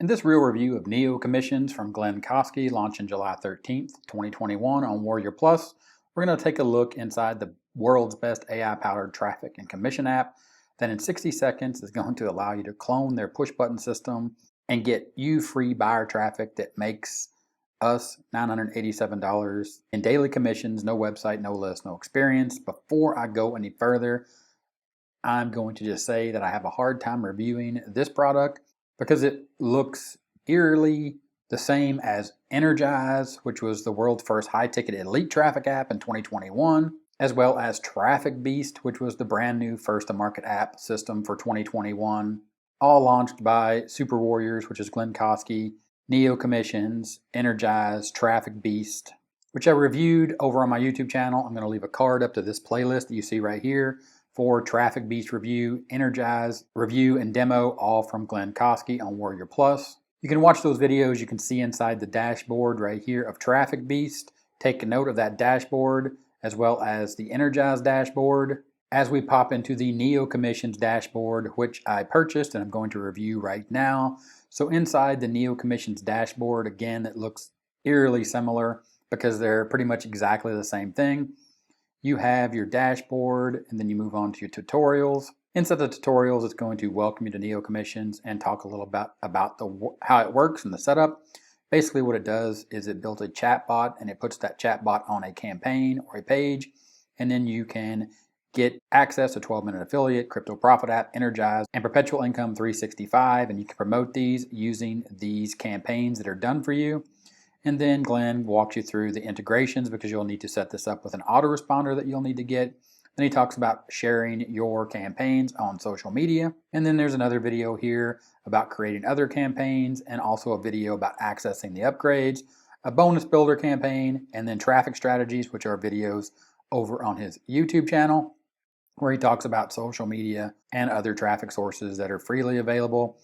In this real review of Neo Commissions from Glynn Kosky, launching July 13th, 2021 on WarriorPlus, we're going to take a look inside the world's best AI-powered traffic and commission app that in 60 seconds is going to allow you to clone their push-button system and get you free buyer traffic that makes us $987 in daily commissions, no website, no list, no experience. Before I go any further, I'm going to just say that I have a hard time reviewing this product because it looks eerily the same as Energize, which was the world's first high-ticket elite traffic app in 2021, as well as Traffic Beast, which was the brand new first-to-market app system for 2021, all launched by Super Warriors, which is Glynn Kosky, Neo Commissions, Energize, Traffic Beast, which I reviewed over on my YouTube channel. I'm going to leave a card up to this playlist that you see right here for Traffic Beast review, Energize review, and demo, all from Glynn Kosky on WarriorPlus. You can watch those videos. You can see inside the dashboard right here of Traffic Beast. Take a note of that dashboard as well as the Energize dashboard as we pop into the Neo Commissions dashboard, which I purchased and I'm going to review right now. So inside the Neo Commissions dashboard, again, it looks eerily similar because they're pretty much exactly the same thing. You have your dashboard, and then you move on to your tutorials. Inside the tutorials, it's going to welcome you to Neo Commissions and talk a little about how it works and the setup. Basically what it does is it builds a chatbot, and it puts that chatbot on a campaign or a page, and then you can get access to 12-minute affiliate, crypto profit app, Energize, and perpetual income 365, and you can promote these using these campaigns that are done for you. And then Glynn walks you through the integrations because you'll need to set this up with an autoresponder that you'll need to get. Then he talks about sharing your campaigns on social media. And then there's another video here about creating other campaigns, and also a video about accessing the upgrades, a bonus builder campaign, and then traffic strategies, which are videos over on his YouTube channel, where he talks about social media and other traffic sources that are freely available.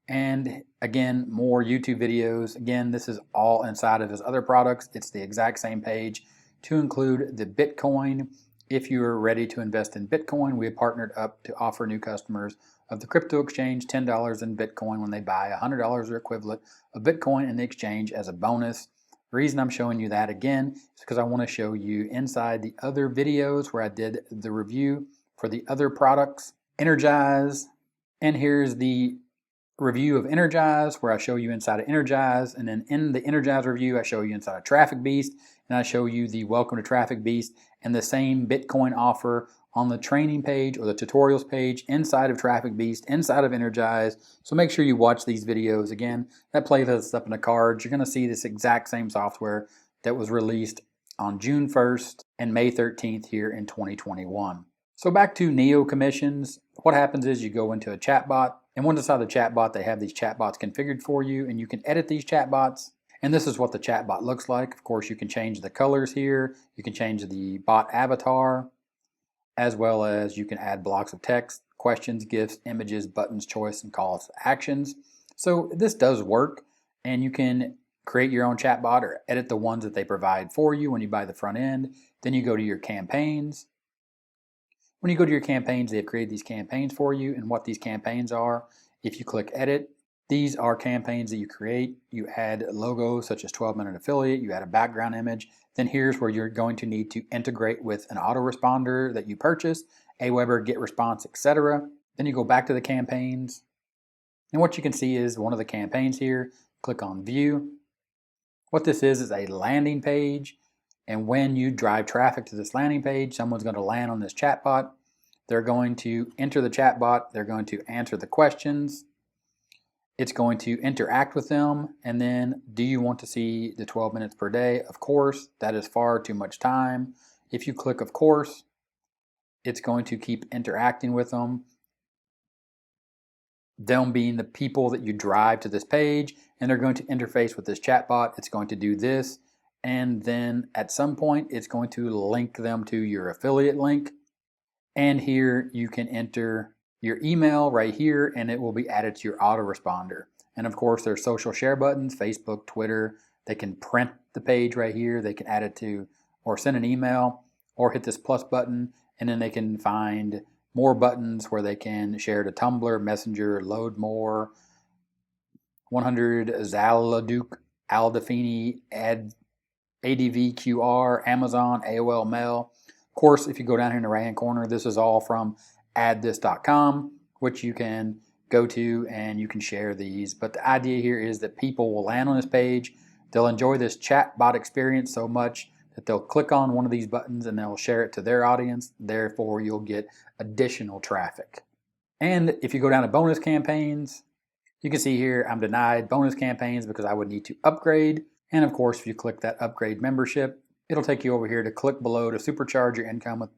And again, more YouTube videos. Again, this is all inside of his other products. It's the exact same page, to include the Bitcoin. If you are ready to invest in Bitcoin, we have partnered up to offer new customers of the crypto exchange $10 in Bitcoin when they buy $100 or equivalent of Bitcoin in the exchange as a bonus. The reason I'm showing you that again is because I want to show you inside the other videos where I did the review for the other products, Energize, and here's the review of Energize, where I show you inside of Energize, and then in the Energize review I show you inside of Traffic Beast, and I show you the Welcome to Traffic Beast and the same Bitcoin offer on the training page or the tutorials page inside of Traffic Beast, inside of Energize. So make sure you watch these videos. Again, that playlist is up in the cards. You're going to see this exact same software that was released on June 1st and May 13th here in 2021. So back to Neo Commissions. What happens is you go into a chatbot, and once inside the chatbot, they have these chatbots configured for you, and you can edit these chatbots. And this is what the chatbot looks like. Of course, you can change the colors here. You can change the bot avatar, as well as you can add blocks of text, questions, gifs, images, buttons, choice, and calls to actions. So this does work, and you can create your own chatbot or edit the ones that they provide for you when you buy the front end. Then you go to your campaigns. When you go to your campaigns, they have created these campaigns for you, and what these campaigns are, if you click edit, these are campaigns that you create. You add logos such as 12-minute affiliate, you add a background image. Then here's where you're going to need to integrate with an autoresponder that you purchased, Aweber, GetResponse, etc. Then you go back to the campaigns, and what you can see is one of the campaigns here. Click on view. What this is a landing page. And when you drive traffic to this landing page, someone's going to land on this chatbot. They're going to enter the chatbot. They're going to answer the questions. It's going to interact with them. And then, do you want to see the 12 minutes per day? Of course, that is far too much time. If you click of course, it's going to keep interacting with them. Them being the people that you drive to this page, and they're going to interface with this chatbot. It's going to do this. And then at some point, it's going to link them to your affiliate link. And here you can enter your email right here, and it will be added to your autoresponder. And of course, there's social share buttons, Facebook, Twitter. They can print the page right here. They can add it to, or send an email, or hit this plus button, and then they can find more buttons where they can share to Tumblr, Messenger, load more, 100 Zaladuke, Aldefini, ADVQR, Amazon, AOL Mail. Of course, if you go down here in the right hand corner, this is all from addthis.com, which you can go to and you can share these. But the idea here is that people will land on this page. They'll enjoy this chatbot experience so much that they'll click on one of these buttons and they'll share it to their audience. Therefore, you'll get additional traffic. And if you go down to bonus campaigns, you can see here I'm denied bonus campaigns because I would need to upgrade. And of course, if you click that upgrade membership, it'll take you over here to click below to supercharge your income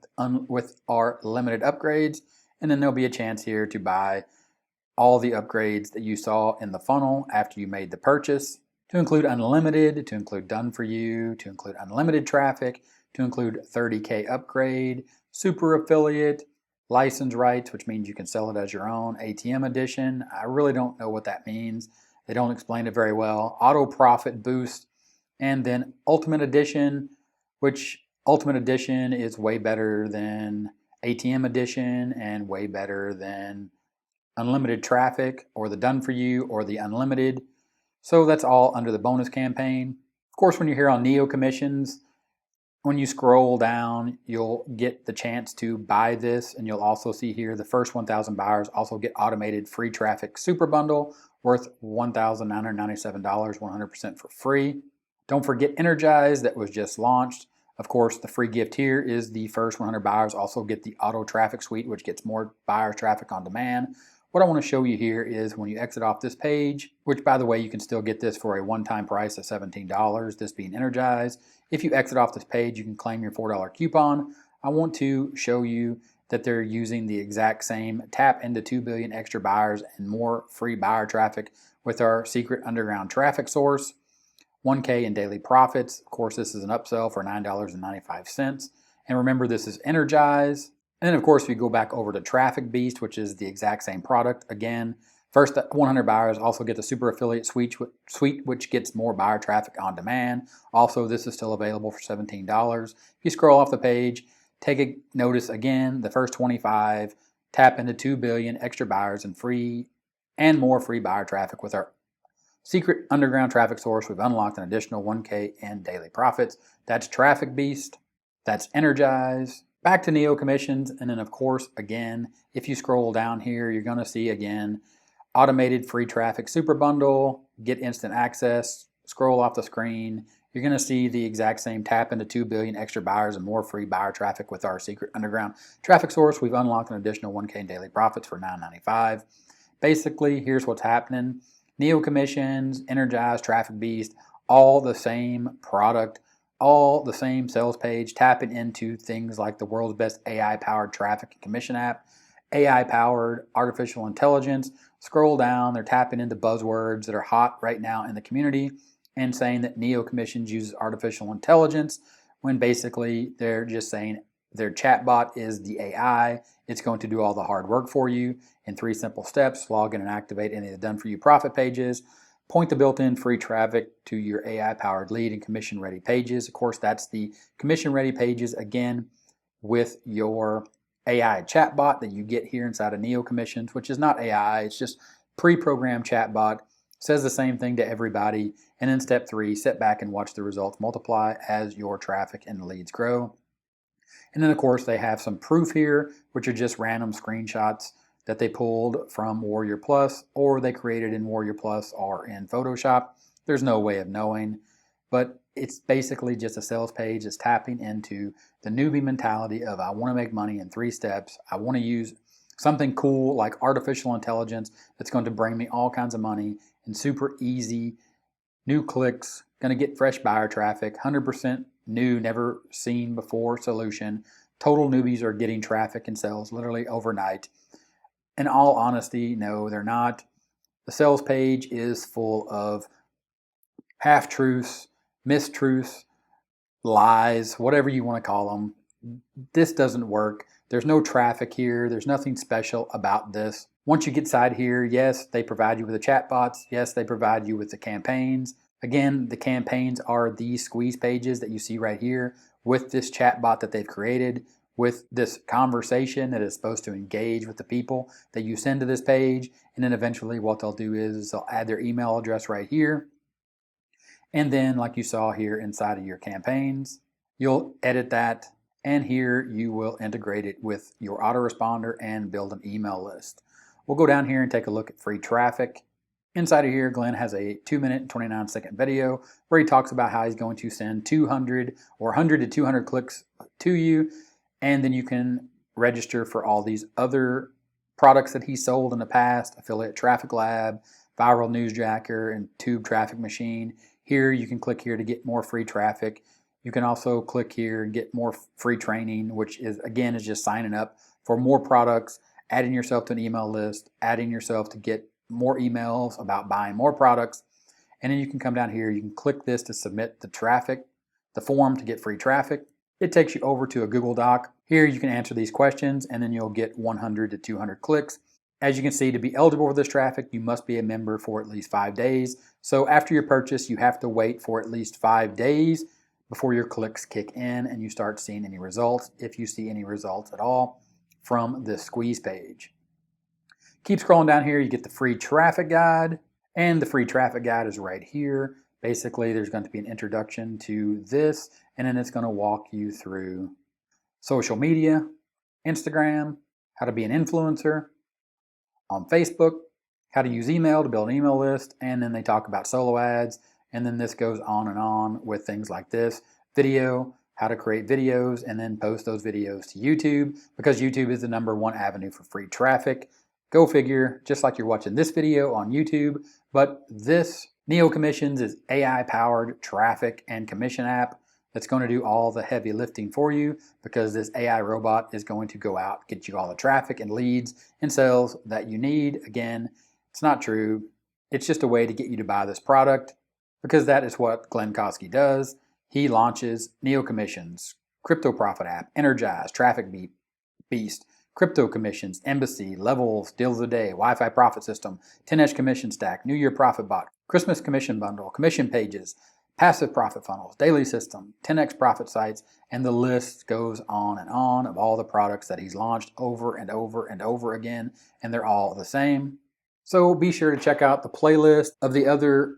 with our limited upgrades. And then there'll be a chance here to buy all the upgrades that you saw in the funnel after you made the purchase, to include unlimited, to include done for you, to include unlimited traffic, to include 30K upgrade, super affiliate, license rights, which means you can sell it as your own, ATM edition. I really don't know what that means. They don't explain it very well. Auto profit boost, and then ultimate edition, which ultimate edition is way better than ATM edition and way better than unlimited traffic or the done for you or the unlimited. So that's all under the bonus campaign. Of course, when you're here on Neo Commissions, when you scroll down, you'll get the chance to buy this, and you'll also see here the first 1,000 buyers also get automated free traffic super bundle worth $1,997, 100% for free. Don't forget Energize that was just launched. Of course, the free gift here is the first 100 buyers also get the auto traffic suite, which gets more buyer traffic on demand. What I want to show you here is when you exit off this page, which by the way, you can still get this for a one-time price of $17, this being Energized. If you exit off this page, you can claim your $4 coupon. I want to show you that they're using the exact same tap into 2 billion extra buyers and more free buyer traffic with our secret underground traffic source, 1K in daily profits. Of course, this is an upsell for $9.95. And remember, this is Energize. And then, of course, if you go back over to Traffic Beast, which is the exact same product, again, first 100 buyers also get the Super Affiliate Suite, which gets more buyer traffic on demand. Also, this is still available for $17. If you scroll off the page, take a notice again, the first 25 tap into 2 billion extra buyers and free and more free buyer traffic with our secret underground traffic source. We've unlocked an additional 1K in daily profits. That's Traffic Beast. That's Energize. Back to Neo Commissions, and then of course, again, if you scroll down here, you're going to see again, automated free traffic super bundle, get instant access, scroll off the screen, you're going to see the exact same tap into 2 billion extra buyers and more free buyer traffic with our secret underground traffic source. We've unlocked an additional 1K in daily profits for $9.95. Basically, here's what's happening. Neo Commissions, Energize, Traffic Beast, all the same product, all the same sales page, tapping into things like the world's best AI-powered traffic and commission app, AI-powered artificial intelligence. Scroll down, they're tapping into buzzwords that are hot right now in the community and saying that Neo Commissions uses artificial intelligence when basically they're just saying their chatbot is the AI. It's going to do all the hard work for you in 3 simple steps. Log in and activate any of the done for you profit pages. Point the built-in free traffic to your AI-powered lead and commission-ready pages. Of course, that's the commission-ready pages, again, with your AI chatbot that you get here inside of Neo Commissions, which is not AI, it's just pre-programmed chatbot. Says the same thing to everybody. And then step 3, sit back and watch the results multiply as your traffic and leads grow. And then, of course, they have some proof here, which are just random screenshots that they pulled from WarriorPlus or they created in WarriorPlus or in Photoshop. There's no way of knowing, but it's basically just a sales page that's tapping into the newbie mentality of I want to make money in 3 steps. I want to use something cool like artificial intelligence that's going to bring me all kinds of money and super easy, new clicks, going to get fresh buyer traffic, 100% new, never seen before solution. Total newbies are getting traffic and sales literally overnight. In all honesty, no, they're not. The sales page is full of half-truths, mistruths, lies, whatever you want to call them. This doesn't work. There's no traffic here. There's nothing special about this. Once you get inside here, yes, they provide you with the chatbots. Yes, they provide you with the campaigns. Again, the campaigns are these squeeze pages that you see right here with this chatbot that they've created with this conversation that is supposed to engage with the people that you send to this page. And then eventually what they'll do is they'll add their email address right here. And then like you saw here inside of your campaigns, you'll edit that. And here you will integrate it with your autoresponder and build an email list. We'll go down here and take a look at free traffic. Inside of here, Glynn has a 2-minute and 29-second video where he talks about how he's going to send 200 or 100 to 200 clicks to you, and then you can register for all these other products that he sold in the past: Affiliate Traffic Lab, Viral Newsjacker, and Tube Traffic Machine. Here you can click here to get more free traffic. You can also click here and get more free training, which is just signing up for more products, adding yourself to an email list, adding yourself to get more emails about buying more products. And then you can come down here, you can click this to submit the form to get free traffic. It takes you over to a Google Doc. Here you can answer these questions and then you'll get 100 to 200 clicks. As you can see, to be eligible for this traffic, you must be a member for at least 5 days. So after your purchase, you have to wait for at least 5 days before your clicks kick in and you start seeing any results, if you see any results at all, from this squeeze page. Keep scrolling down here, you get the free traffic guide, and the free traffic guide is right here. Basically, there's going to be an introduction to this, and then it's going to walk you through social media, Instagram, how to be an influencer, on Facebook, how to use email to build an email list, and then they talk about solo ads, and then this goes on and on with things like this. Video, how to create videos and then post those videos to YouTube, because YouTube is the #1 avenue for free traffic. Go figure, just like you're watching this video on YouTube, but this Neo Commissions is AI-powered traffic and commission app that's going to do all the heavy lifting for you, because this AI robot is going to go out, get you all the traffic and leads and sales that you need. Again, it's not true. It's just a way to get you to buy this product, because that is what Glynn Kosky does. He launches Neo Commissions, Crypto Profit App, Energize, Traffic Beast, Crypto Commissions, Embassy, Levels, Deals of the Day, Wi-Fi Profit System, 10x Commission Stack, New Year Profit Bot, Christmas Commission Bundle, Commission Pages, Passive Profit Funnels, Daily System, 10x Profit Sites, and the list goes on and on of all the products that he's launched over and over and over again, and they're all the same. So be sure to check out the playlist of the other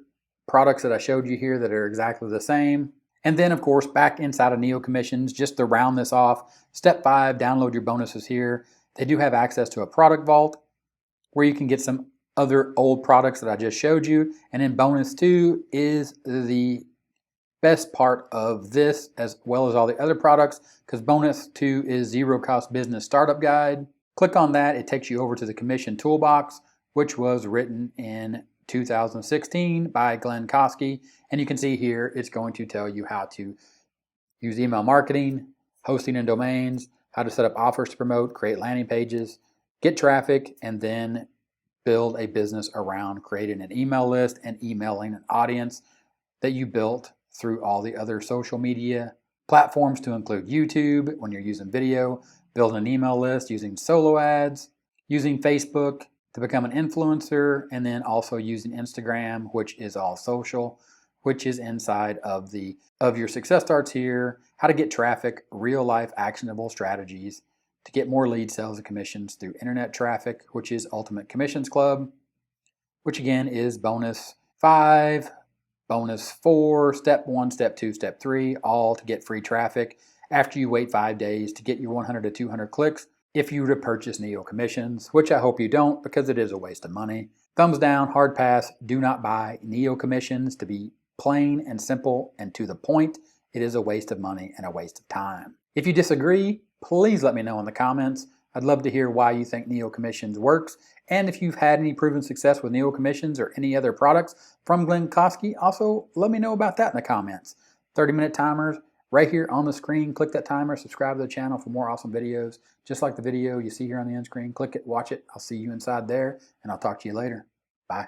products that I showed you here that are exactly the same. And then, of course, back inside of Neo Commissions, just to round this off, step 5, download your bonuses here. They do have access to a product vault where you can get some other old products that I just showed you. And then bonus 2 is the best part of this, as well as all the other products, because bonus 2 is Zero Cost Business Startup Guide. Click on that. It takes you over to the Commission Toolbox, which was written in 2016 by Glynn Kosky, and you can see here it's going to tell you how to use email marketing, hosting and domains, how to set up offers to promote, create landing pages, get traffic, and then build a business around creating an email list and emailing an audience that you built through all the other social media platforms, to include YouTube when you're using video, building an email list using solo ads, using Facebook to become an influencer, and then also using Instagram, which is all social, which is inside of your success starts here, how to get traffic, real life actionable strategies to get more lead sales and commissions through internet traffic, which is Ultimate Commissions Club, which again is bonus 5, bonus 4, step 1, step 2, step 3, all to get free traffic after you wait 5 days to get your 100 to 200 clicks. If you were to purchase Neo Commissions, which I hope you don't, because it is a waste of money. Thumbs down, hard pass, do not buy Neo Commissions. To be plain and simple and to the point, it is a waste of money and a waste of time. If you disagree, please let me know in the comments. I'd love to hear why you think Neo Commissions works, and if you've had any proven success with Neo Commissions or any other products from Glynn Kosky, also let me know about that in the comments. 30-minute timers right here on the screen. Click that timer, subscribe to the channel for more awesome videos. Just like the video you see here on the end screen, click it, watch it. I'll see you inside there, and I'll talk to you later. Bye.